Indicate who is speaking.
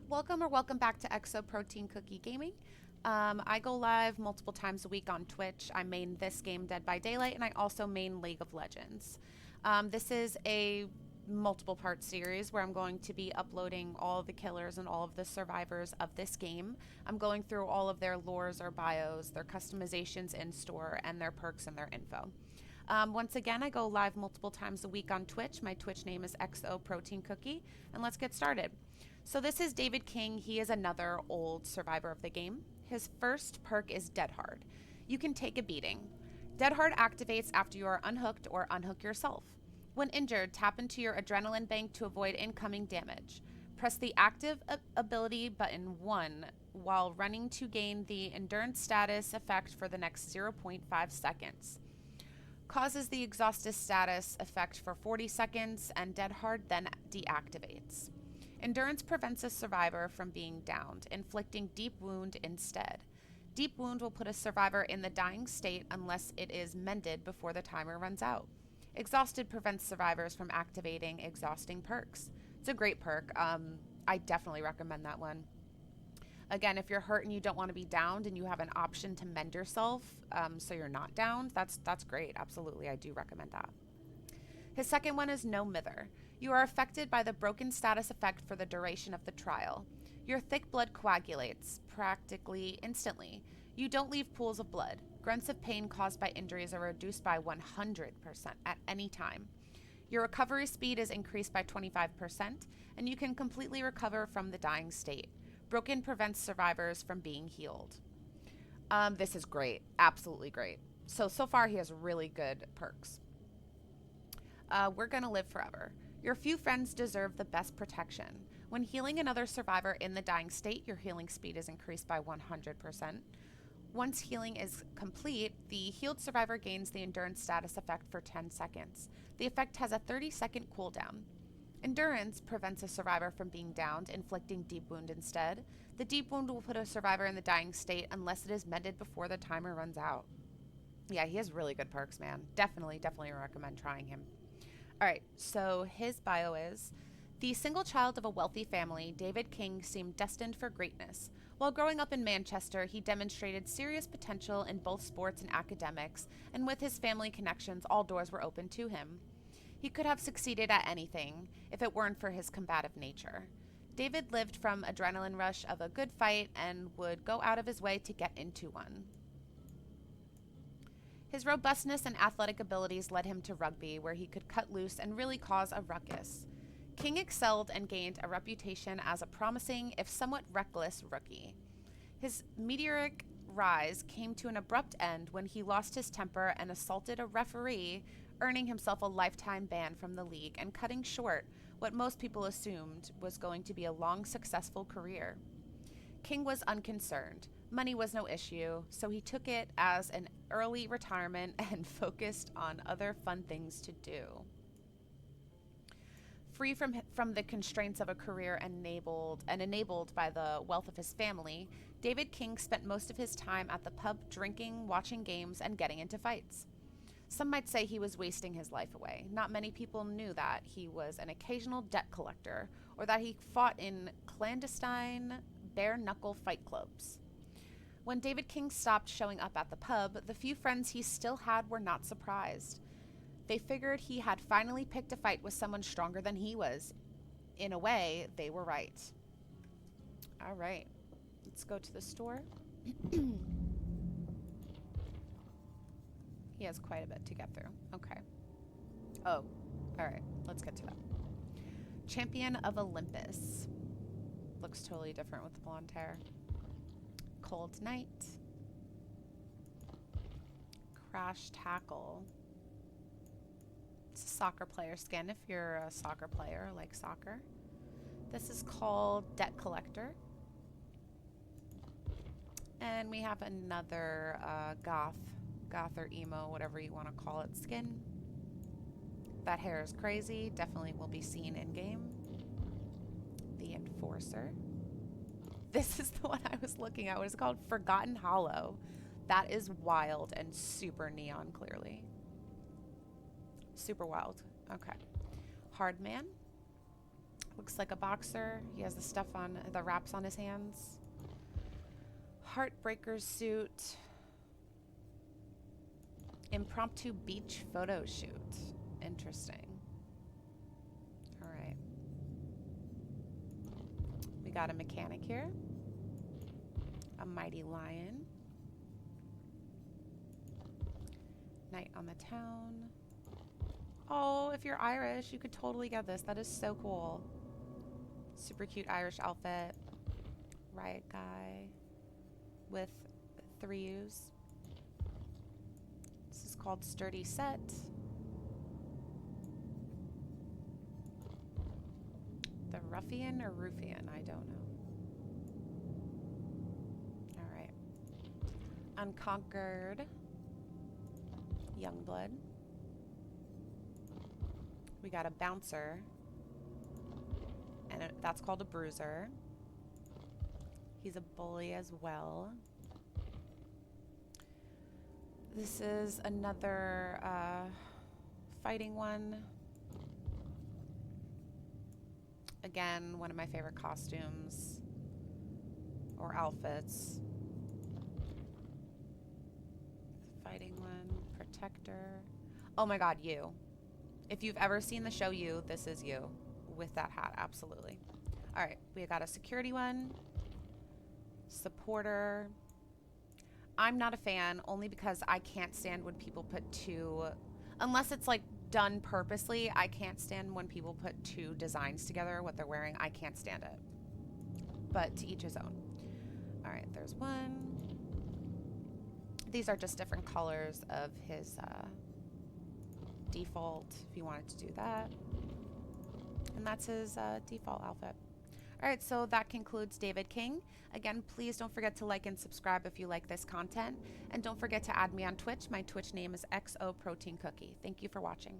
Speaker 1: Welcome or welcome back to Exo Protein Cookie Gaming. I go live multiple times a week on Twitch. I main this game, Dead by Daylight, and I also main League of Legends. This is a multiple part series where I'm going to be uploading all of the killers and all of the survivors of this game. I'm going through all of their lores or bios, their customizations in store, and their perks and their info. Once again, I go live multiple times a week on Twitch. My Twitch name is XO Protein Cookie, and let's get started. So this is David King. He is another old survivor of the game. His first perk is Dead Hard. You can take a beating. Dead Hard activates after you are unhooked or unhook yourself. When injured, tap into your adrenaline bank to avoid incoming damage. Press the active ability button 1 while running to gain the endurance status effect for the next 0.5 seconds. Causes the exhausted status effect for 40 seconds, and Dead Hard then deactivates. Endurance prevents a survivor from being downed, inflicting Deep Wound instead. Deep Wound will put a survivor in the dying state unless it is mended before the timer runs out. Exhausted prevents survivors from activating exhausting perks. It's a great perk. I definitely recommend that one. Again, if you're hurt and you don't want to be downed and you have an option to mend yourself so you're not downed, that's great. Absolutely, I do recommend that. His second one is No Mither. You are affected by the broken status effect for the duration of the trial. Your thick blood coagulates practically instantly. You don't leave pools of blood. Grunts of pain caused by injuries are reduced by 100% at any time. Your recovery speed is increased by 25%, and you can completely recover from the dying state. Broken prevents survivors from being healed. This is great. Absolutely great. So far he has really good perks. We're gonna live forever. Your few friends deserve the best protection. When healing another survivor in the dying state, your healing speed is increased by 100%. Once healing is complete, the healed survivor gains the endurance status effect for 10 seconds. The effect has a 30-second cooldown. Endurance prevents a survivor from being downed, inflicting Deep Wound instead. The Deep Wound will put a survivor in the dying state unless it is mended before the timer runs out. Yeah, he has really good perks, man. Definitely recommend trying him. Alright, so his bio is: the single child of a wealthy family, David King seemed destined for greatness. While growing up in Manchester, he demonstrated serious potential in both sports and academics, and with his family connections, all doors were open to him. He could have succeeded at anything if it weren't for his combative nature. David lived from adrenaline rush of a good fight and would go out of his way to get into one. His robustness and athletic abilities led him to rugby, where he could cut loose and really cause a ruckus. King excelled and gained a reputation as a promising, if somewhat reckless, rookie. His meteoric rise came to an abrupt end when he lost his temper and assaulted a referee, earning himself a lifetime ban from the league and cutting short what most people assumed was going to be a long, successful career. King was unconcerned. Money was no issue, so he took it as an early retirement and focused on other fun things to do. Free from the constraints of a career enabled by the wealth of his family, David King spent most of his time at the pub drinking, watching games, and getting into fights. Some might say he was wasting his life away. Not many people knew that he was an occasional debt collector or that he fought in clandestine, bare-knuckle fight clubs. When David King stopped showing up at the pub, the few friends he still had were not surprised. They figured he had finally picked a fight with someone stronger than he was. In a way, they were right. All right, let's go to the store. He has quite a bit to get through. Okay. Oh, all right, let's get to that. Champion of Olympus. Looks totally different with the blonde hair. Cold Night. Crash Tackle. It's a soccer player skin if you're a soccer player, like soccer. This is called Debt Collector. And we have another goth or emo, whatever you want to call it, skin. That hair is crazy. Definitely will be seen in game. The Enforcer. This is the one I was looking at. What is it called? Forgotten Hollow. That is wild and super neon, clearly. Super wild. Okay. Hardman. Looks like a boxer. He has the stuff on, the wraps on his hands. Heartbreaker's suit. Impromptu beach photo shoot. Interesting. All right. We got a mechanic here. A mighty lion. Night on the town. Oh, if you're Irish, you could totally get this. That is so cool. Super cute Irish outfit. Riot guy with 3 U's. This is called Sturdy Set. The Ruffian or Ruffian? I don't know. All right. Unconquered. Youngblood. We got a bouncer. And that's called a bruiser. He's a bully as well. This is another fighting one. Again, one of my favorite costumes or outfits. Fighting one. Protector. Oh my god, You. If you've ever seen the show You, this is You with that hat, absolutely. All right, we got a security one. Supporter. I'm not a fan only because I can't stand when people put two, unless it's like done purposely, I can't stand when people put two designs together, what they're wearing. I can't stand it. But to each his own. All right, there's one. These are just different colors of his default, if you wanted to do that. And that's his default outfit. All right, so that concludes David King. Again, please don't forget to like and subscribe if you like this content. And don't forget to add me on Twitch. My Twitch name is XO Protein Cookie. Thank you for watching.